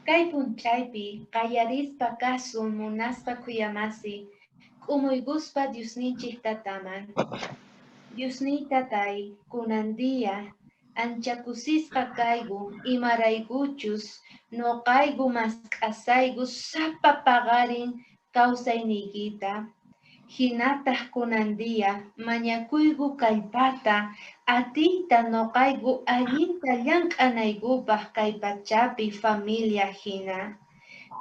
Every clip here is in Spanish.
Kay punchaypi qallarispa kasun munasqa kuyamasi k'umuyguspa Diosninchik tataman. Diosniy tatay kunandiya ancha kusisqa kaygu imaraykuchus noqaygu mask'asaygu sapa paqarin kawsayniykita. Hinataq kunandiya mañakuygu kallpata atiyta noqaygu allinta llank'anaykupaq kay pachapi familia hina.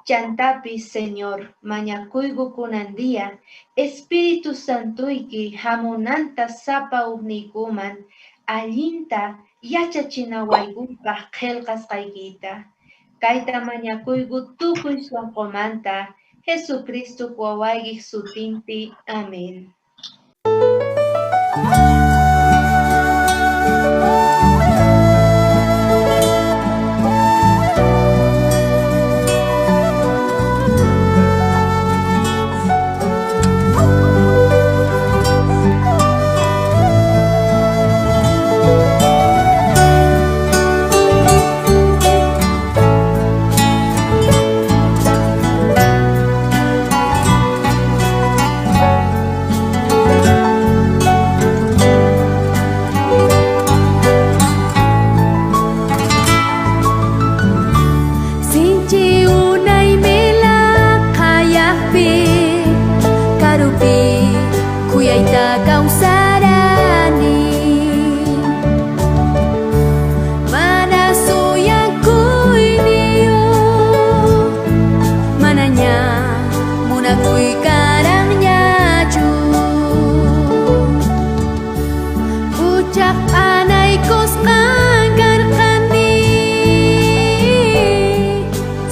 Chantapis Señor mañakuygu kunandiya Espíritu Santuyki hamunanta sapa ugniykuman allinta yachachinawaykupaq qillqasqaykita. Kayta mañakuygu tukuy sunqumanta Jesucristo wawaykiq sutinpi. Amén.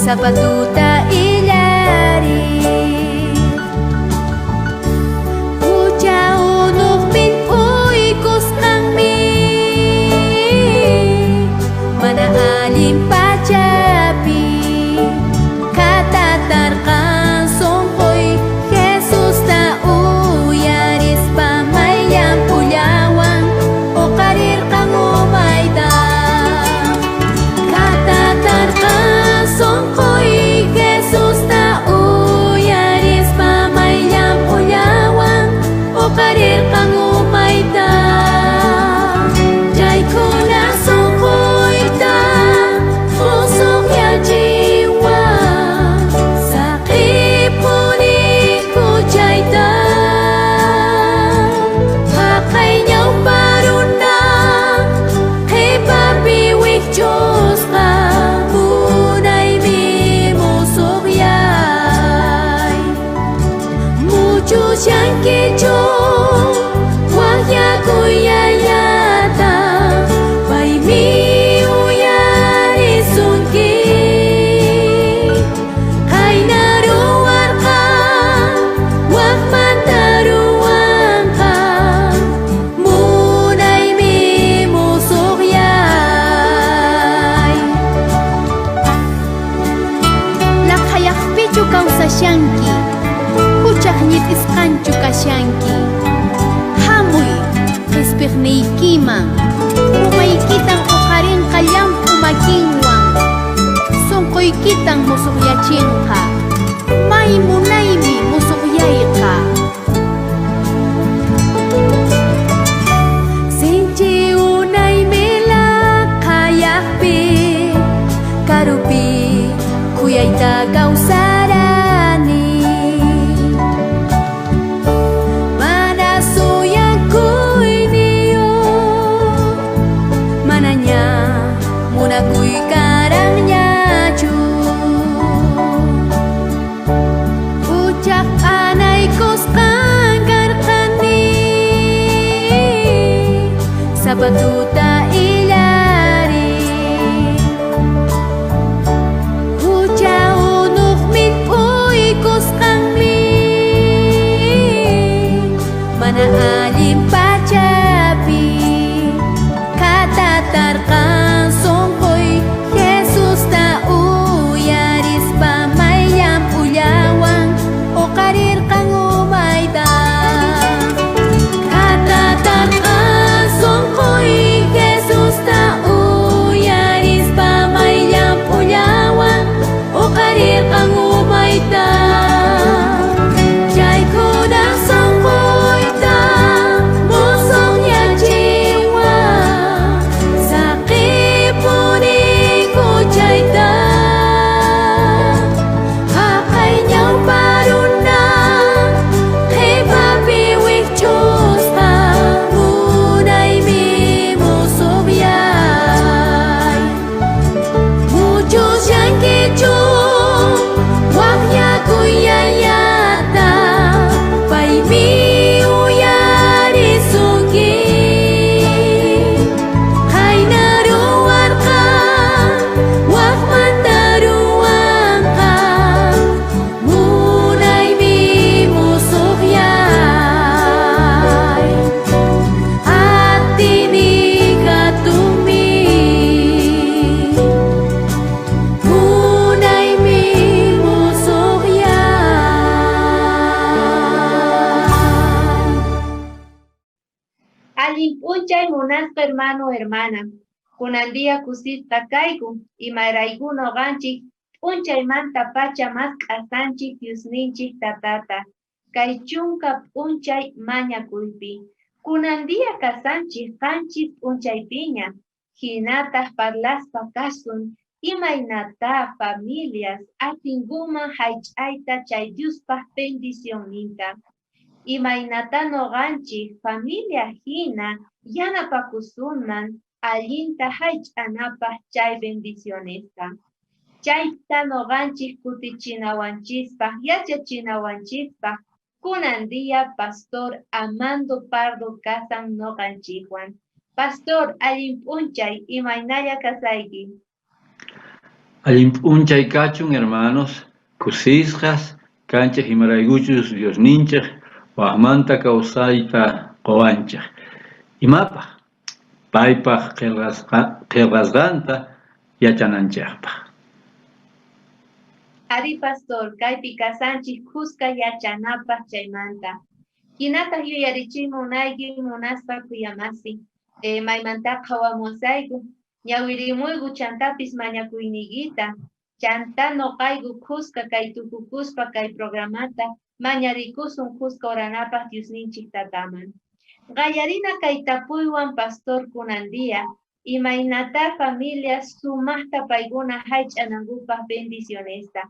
Sapatuta ilari Pucha unuk min uikus kami Mana alim pacapi Kata tarkan songkoy Jesus ta uyaris pamayang pulawang O karir kang umayda Kata tarkan songkoy Jesus ta uyaris pamayang pulawang O karir kang umayda Jai ko na songkoy ta Pusok ya jiwa Sakit punit ko jai ta Hakay nyaw baru na Kay papiwik Diyos ka Munay mi musok yay Mucho siyang kichong Wahya kuyayata Pay mi uyari sunki Kay naruwar ka Wag mataruan ka Munay mi musok yay Lakayak pichu kau sa siyangki Puchak nit iskanchu ka siyangki Hamuy espirniykimang Umay kitang okarin kalyang pumakingwang Sungkoy kitang musukyachin ka May munay mi musukyay ka Sinchi unay mila kayakpi Karupi kuyay tagaw sarani Manasuyang kuy niyo Mananya muna kuy karang nyachu Ucak anay kos kanggarkani Sapatuta ilari Uca unuk min uikos kami Mana alim pacapi Kata tarkan songkoy Jesus ta uyaris pamayang pulawang O karir kang umayda Kata tarkan songkoy Punchay munasqa hermano hermana, kunandia kusista kayku, imaraykuno ganchik, p'unchaymanta pacha mas k'asanchik Diosninchik tatata, kay chunka p'unchay mañakuypi. Kunandia kasanchik qanchis p'unchaypiña, hinataq parlaspa kasun, imaynata familias atinkuman haych'ayta chay Diospaq bendicionninta. Imaynata noqanchik familia hina yanapakusunman allinta haych'anapaq chay bendicionesta. Chayta noqanchik kutichinawanchispaq yachachinawanchispaq kunandia Pastor Amando Pardo kasan noqanchikwan. Pastor, allin p'unchay imaynalla kasayki. Allin p'unchay kachun hermanos, kusisqas kanchik imaraykuchus Diosninchik waqmanta kawsayta qowanchik. Imapaq paypaq qillqasqanta yachananchikpaq. Ari Pastor, kaypi kasanchik kuska yachanapaq chaymanta. Hinataq yuyarichimunayki munaspa kuyamasi. Maymanta qawamusayku, ñawirimuyku chantapis mañakuyniyta. Chanta noqayku kuska kay tukukuspa kay programata mañarikusun kuska oranapaq Diosninchik tataman. Qallarina kay tapuywan Pastor kunandia, imaynata familia sumaqta paykuna haych'anankupaq bendicionesta.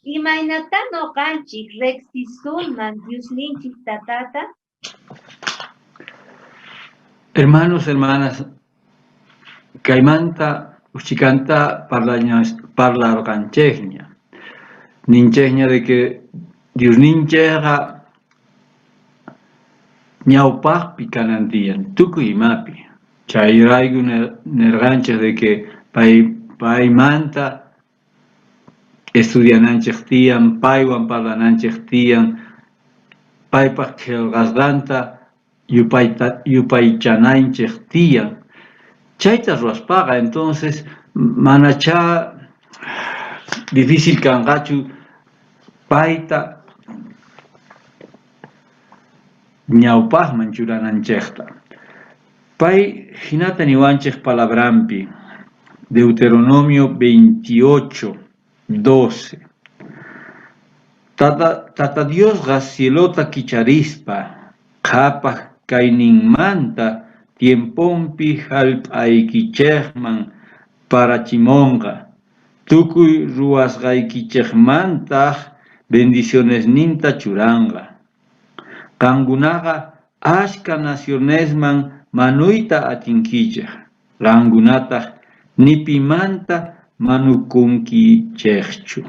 Imaynata noqanchik reqsisunman Diosninchik tatata. Hermanos, hermanas, kaymanta uchikanta parlarqanchikña. Ninchikña de que Diosninchikqa ñawpaqpi kanantiyan, tukuy imapi. Chayrayku nerqanchik de que paymanta estudiananchik tiyan, paywan parlananchik tiyan, paypaq qillqasqanta yupaychananchik tiyan. Chayta ruwaspaqa entonces manacha difícil kanqachu payta ñawpaqman churananchikta. Pay hinata niwanchik palabrampi, Deuteronomio 28:12. Tata Diosqa cielota kicharispa, qhapaq kayninmanta tiemponpi hallp'aykichikman parachimonqa, tukuy ruwasqaykichikmantaq bendicionesninta churanqa. Qankunaqa ashka nacionesman manuyta atinkichik, qankunataq nipimanta manukunkichikchu.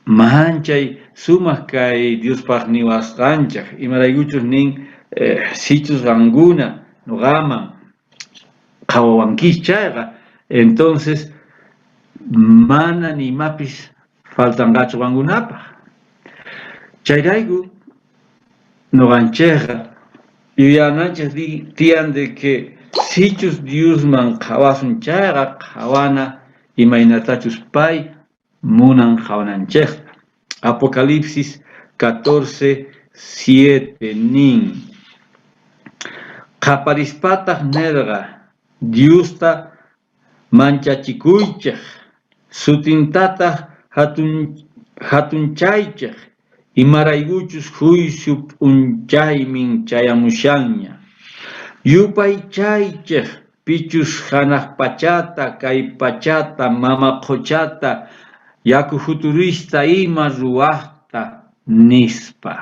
Manchay sumaq kay Diospaq niwasqanchik, imaraykuchus nin sichus qankuna nuqaman qawawankish chayqa, entonces mana nimapis faltanqachu qankunapaq. Chayrayku nuqanchikqa yuyananchik tiyan de que sichus Diosman qawasun chayqa qawana imaynatachus pay munan qawananchikta. Apocalipsis 14:7 nin: qaparispataq nerqa Diosta manchachikuychik, sutintataq hatunchaychik, imaraykuchus juicio p'unchaymin chayamushanña. Yupaychaychik pichus hanaq pachata, kay pachata, mama quchata, yaku futurista ima ruwaqta nispa.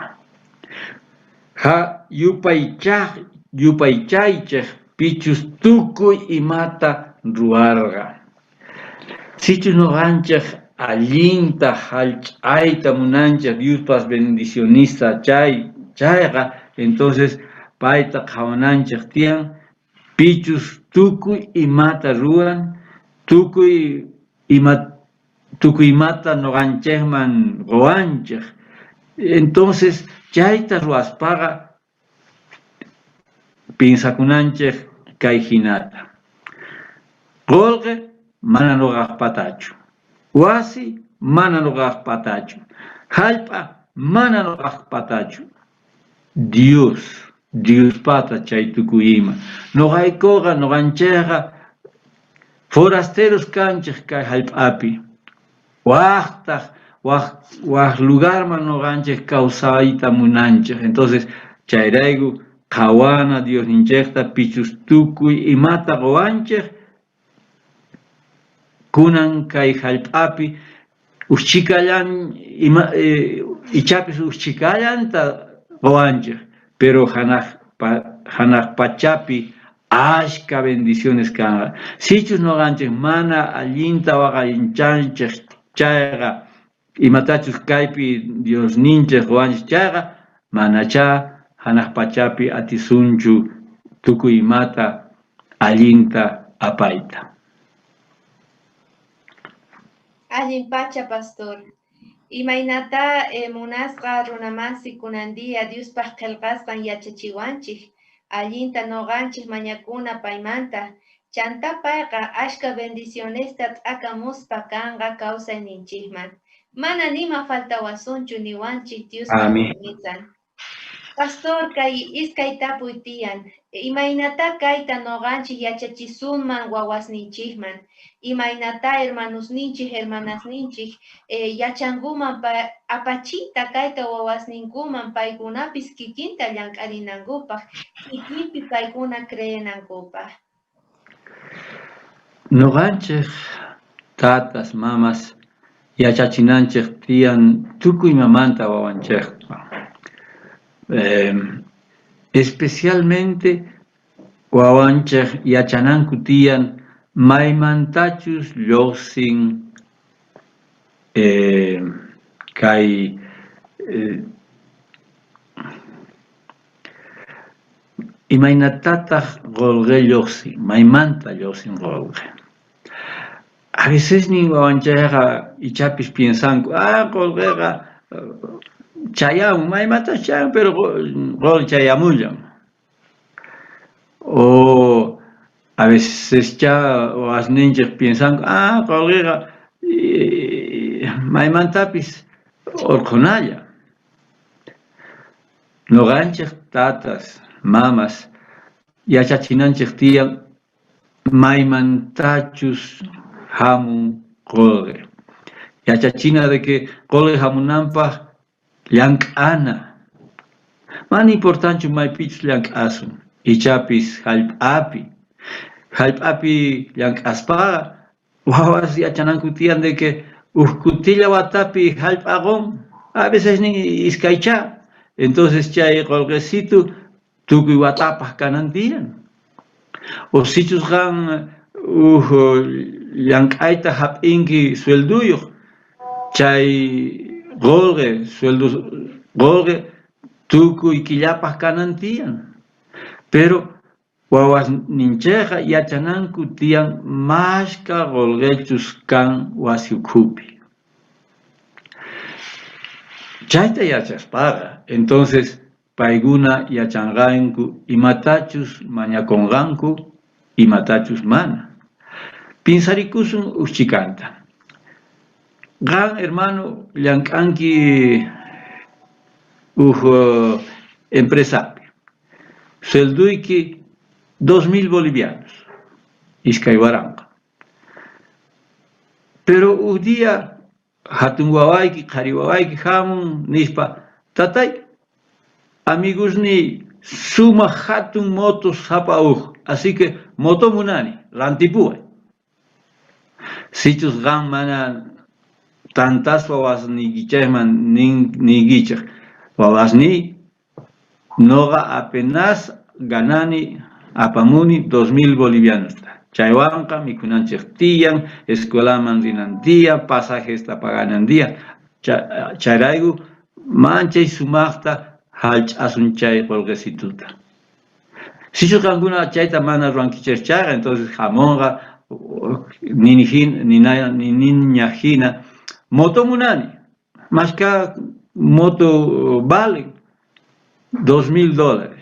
Yupaychaychik pichus tukuy imata ruwarqa. Sichus nuqanchik allinta hallch'ayta munanchik Diospas bendicionista chayqa, entonces payta qawananchik tiyan, pichus tukuy imata ruwan, tukuy imata nuqanchikman ruwanchik. Entonces chayta ruwaspaqa pinsakunanchik kay hinata: qolqe mana nuqaq patachu, wasi mana nuqaq patachu, hallp'a mana nuqaq patachu. Dios pata chay tukuyima. Noqaykuqa noqanchayqa forasteros kanchik kay hallp'api. Waq lugarman noqanchik kawsayta munanchik. Entonces chayrayku qhawana Dios ninchikta pichus tukuy imata quwanchik kunan kay hallp'api uchikallan ichapis uchikallanta quwanchik, pero hanaq pachapi ashka bendiciones kan. Sichus noqanchik mana allinta waqallinchanchik chayqa imatachus kaypi Dios ninchik quwanchik chayqa manacha hanaq pachapi atisunchu tukuy imata allinta apayta. Allin pacha, pastor. Imaynata munasqa runamasi kunandia Diospaq qillqasqan yachachiwanchik. Allinta noqanchik mañakuna paymanta. Chanta payqa ashka bendicionesta t'akamuspa kanqa kawsayninchikman. Mana nima faltawasunchu niwanchik Diospa misan. Pastor, kay iskay tapuy tiyan. Imaynata kayta noqanchik yachachisunman wawasninchikman. Imaynata hermanusninchik, hermanasninchik yachankuman apachita kayta wawasninkuman paykunapis kikinta llank'arinankupaq, kikinpi paykuna creenankupaq. Noqanchik tatas, mamas yachachinanchik tiyan tukuy mamanta wawanchikpa. Especialmente wawanchik yachananku tiyan maymantachus lluqsin kay imaynatataq qolqe lluqsin, maymanta lluqsin qolqe. A veces ni wawanchayqa ichapis piensanku, qolqeqa chayamun, maymantash chayan, pero qol chayamullan. O a veces wasninchik piensanku, qolqeqa maymantapis urqunalla. Noqanchik tatas, mamas yachachinanchik tiyan maymantachus hamun qolqe. Yachachina de que qolqe hamunanpaq llank'ana. Mana importanchu maypichus llank'asun, ichapis hallp'api. Hallp'api llank'aspaqa wawas yachananku tiyan de que kutilla watapi hallp'aqun, a veces ni iskaycha. Entonces chay qolqecito tukuy watapaq kanan tiyan. O sichus qan llank'ayta hap'inki suelduyuq, chay qolqe qolqe tukuy killapaq kanan tiyan. Pero wawas ninchayqa yachananku tiyan mashka qolqechus kan wasi ukhupi. Chayta yachaspaqa, entonces payguna yachanqanku imatachus mañakunqanku, imatachus mana. Pinsarikusun uchikanta. Qan hermano llank'anki empresapi. Suelduyki 2.000 bolivianos. Iskay waranqa. Pero un día hatun wawayki, qhari wawayki hamun nispa, tatay, amigosni suma hatun motos hapa así que moto munani, rantipuay. Sichus qan mana tantas wawasni gichayman ningichaq. Wawasni noqa apenas ganani apamuni 2.000 bolivianos. Chaywanqa mikunanchik tiyan, escuelaman rinan tiyan, pasajesta paganan tiyan. Chayrayku manchay sumaqta hallch'asun chay qolqesituta. Sichus qankuna chayta mana ruankichayqa, entonces hamunqa niña hina moto munani. Mashka moto vale $2.000.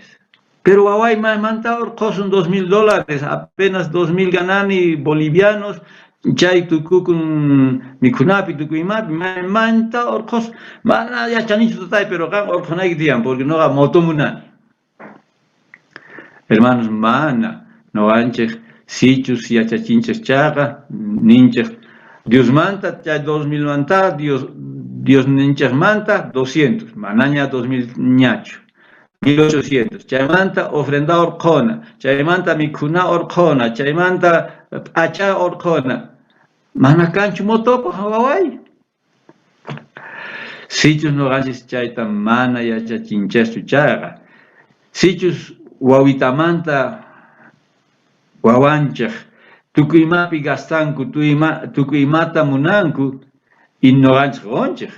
Pero waway maymanta urqosun $2.000, apenas 2.000 ganani bolivianos, chay tukukun mikunapi tukuymapi, maymanta urqos, mana yachanichu tutay, pero qan urqunayki tiyan, porque noqa moto munani. hermanos, mana, no anches, sichus y achachinches chaga, ninches, Dios manta, ya 2000 manta, Dios ninches manta, 200, manaña 2000 ñacho. 1800. Chaymanta ofrenda orcona, chaymanta mikuna orcona, chaymanta acha orcona. Mana canchu motopo hawawai. Sichus no gajes chayta mana yacha chinchestu chaga. Sichus wawitamanta wawanchak. Tukuimapi gastanku, tukuimata munanku, ignoranch ronchak.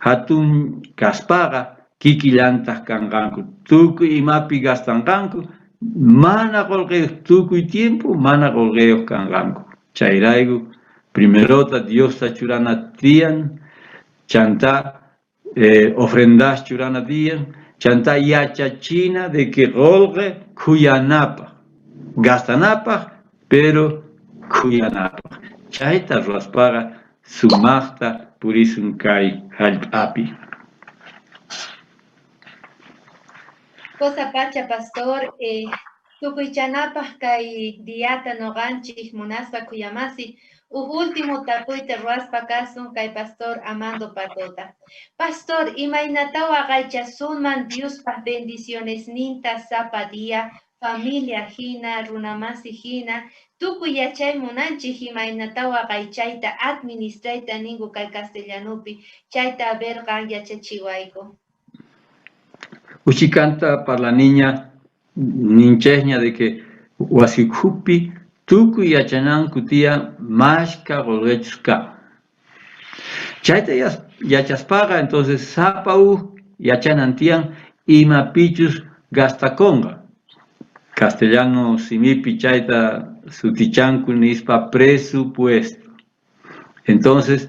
Hatun kaspaga. Kikillantas kanganku, tukuy imapi gastanganku, mana golgeo tukuy tiempo, mana golgeo kanganku. Chayraigu, primerota Dios ta churana tian, chanta ofrendas churana tian, chanta yachachina de que golge kuyanapa, gastanapa, pero kuyanapa. Chayta raspaga sumachta purisun kai halpapi. Cosa pacha pastor, tukuychanapaj kay diata noganchik munaspa kuyamasi, último tapuita ruaspa kasun kay pastor Amando Patota. Pastor, imaynatawa gaychasuman Diospa bendiciones ninta sapa día, familia hina, runamasi hina, tukuy yachay munanchik imaynatawa gaychayta administrayta ningu kay castellanupi, chayta verga yachachiwayko. Uchicanta para la niña nincheña de que wasikupi tuku yachanan kutia mashka golgechka. Chaita yachaspaga entonces sapau yachanantian imapichus gastaconga. Castellano simipi chaita sutichanku nispa presupuesto. Entonces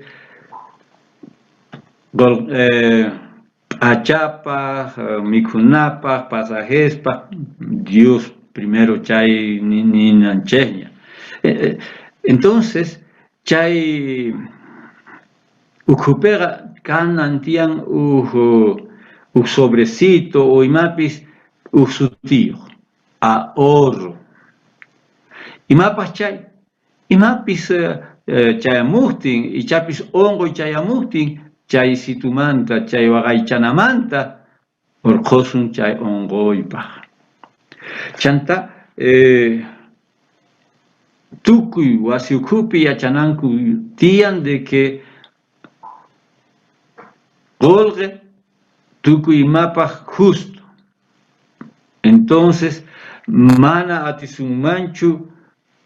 achapa, mikunapa, pasajespa, Dios primero chay ni nancheña. Entonces, chay ukupera canantian sobrecito o imapis sutío, ahorro. Imapas chay, imapis chayamuhtin, y chapis ongo y chayamuhtin, chay situmanta, chay wagaychanamanta, orkosun chay ongoypa. Chanta, tukuy wasiukupi yachananku tian de que golge tukuy mapa justo. Entonces, mana atisunmanchu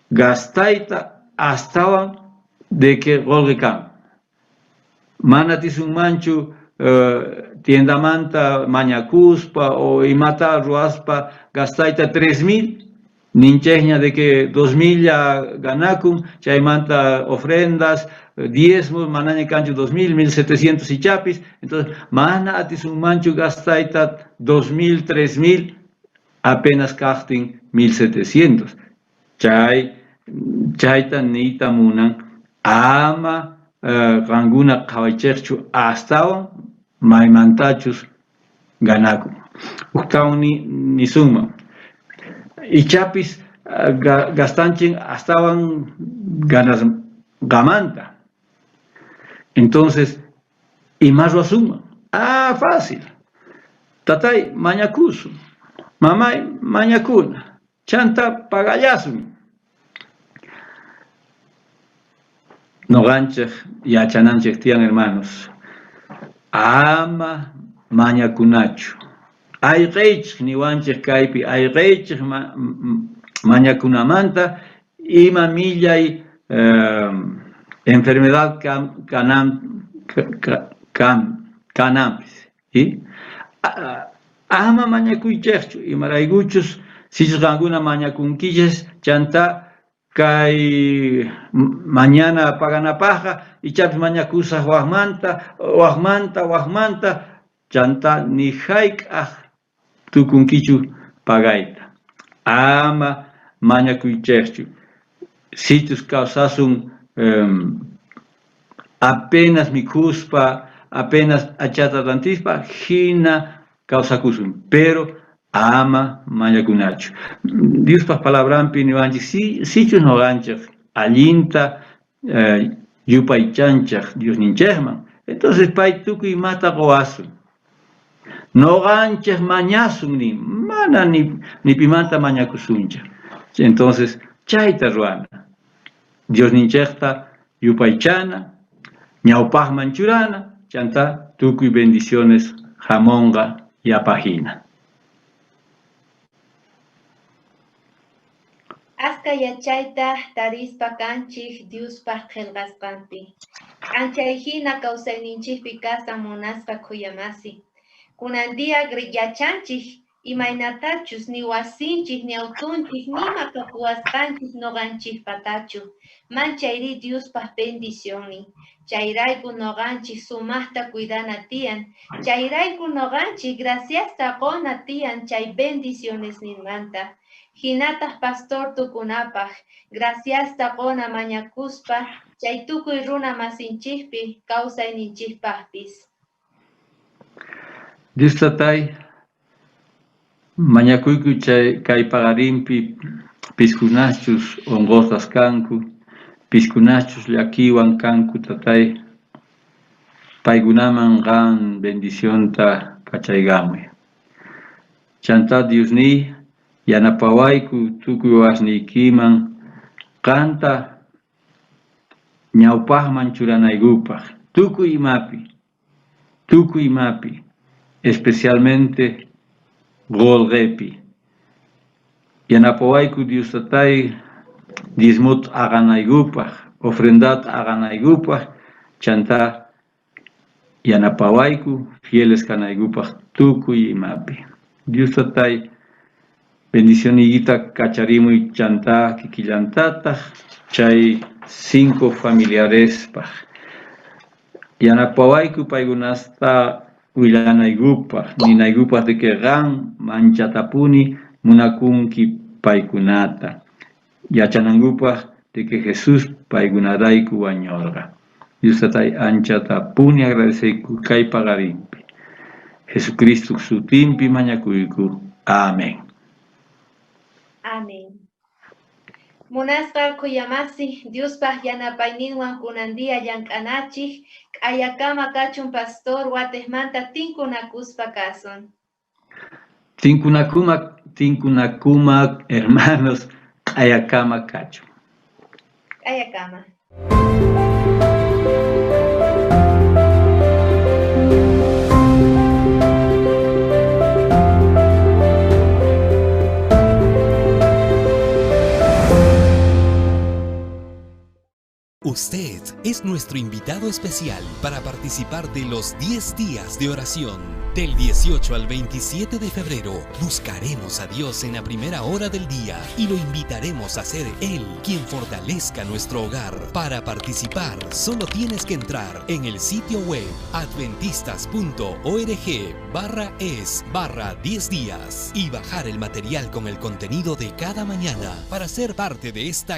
gastaita hasta de que golge can. Mana tisunmanchu tiendamanta mañacuspa o imata ruaspa gastaita 3000 nincheña de que 2000 ya ganacum chaymanta ofrendas diezmos manaña cancho 2000 1700 y chapis entonces mana atisunmanchu gastaita 2000 3000 apenas casting 1700 chayta nita munan ama ranguna kawaicherchu hasta maimantachus ganaku. Uktaun ni suma. Y chapis gastanchin estaban ganas gamanta. Entonces, y más lo suma. Ah, fácil. Tatay mañacuso. Mamay mañacuna. Chanta pagayasun. No ganchej y achananchej tian hermanos. Ama mañacunacho. Hay reich ni wanchej kaipi, hay reich mañacunamanta y mamilla y enfermedad canampis. Ama mañacuichechu y maraiguchos si alguna mañacunquilles chanta que mañana pagan a paja y chap mañacusa wahmanta chanta ni haik tukunkichu pagaita ama mañacuichechu situs causasun apenas mikuspa apenas achata tantispa hina causacusun pero ama mañakunachu. Dios pa palabrampi niwanchik sichus noganchik allinta yupaychanchik Dios ninchekman. Entonces pay tukuy mata qowasun. Noganchik mañasun mana ni pimanta mañakusuncha. Entonces chayta ruana. Dios ninchekta yupaychana, ñawpaqman churana, chanta tukuy bendiciones jamonga yapajina. Aska yachayta tarispa kanchik Diospaq qillqasqanpi. Anchayhina kawsayninchikpi kasa munasqa kuyamasi. Kunandiya yachanchik imaynatachus ni wasinchik ni autunchik nima kapuwasqanchik noqanchik patachu. Manchayri Diospaq bendicionni. Chayrayku noqanchik sumaqta cuidana tiyan. Chayrayku noqanchik graciasta qona tiyan chay bendiciones ninmanta. Hinataq pastor tukunapaq graciasta qona mañakuspa chay tukuy runa masinchikpi kawsayninchikpaqpis. Dios tatay mañakuyku chay kay pagarinpi piskunachus ongotas kanku, piskunachus llakiwan kanku tatay paykunaman qan bendicionta kachaygamuy. Chanta Diosni yanapawayku tukuy wasniykiman qanta ñawpaqman churanaykupaq tukuy imapi especialmente golqepi. Yanapawayku Dios tatay diezmut aqanaykupaq, ofrendat aqanaykupaq, chanta yanapawayku fieles kanaykupaq tukuy imapi. Dios tatay bendicioniguita kacharimuy chanta kikillantataq chay 5 familiarespaq. Yanapawayku paykunasta willanaykupaq, ninaykupaq de que qan manchatapuni munakunki paykunata. Yachanankupaq de que Jesús paykunarayku wañurqa. Dios tatay anchatapuni agradeceyku kay pagarinpi. Jesucristo sutinpi mañakuyku. Amén. Amén. Munasqa kuyamasi Diospaq yanapayninwan kunandiya llank'anachik k'ayakama kachun pastor watejmanta tinkunakuspa kasun. Tinkunakuma hermanos k'ayakama kachun. K'ayakama. Usted es nuestro invitado especial para participar de los 10 días de oración. Del 18 al 27 de febrero, buscaremos a Dios en la primera hora del día y lo invitaremos a ser Él quien fortalezca nuestro hogar. Para participar, solo tienes que entrar en el sitio web adventistas.org/es/10 días y bajar el material con el contenido de cada mañana para ser parte de esta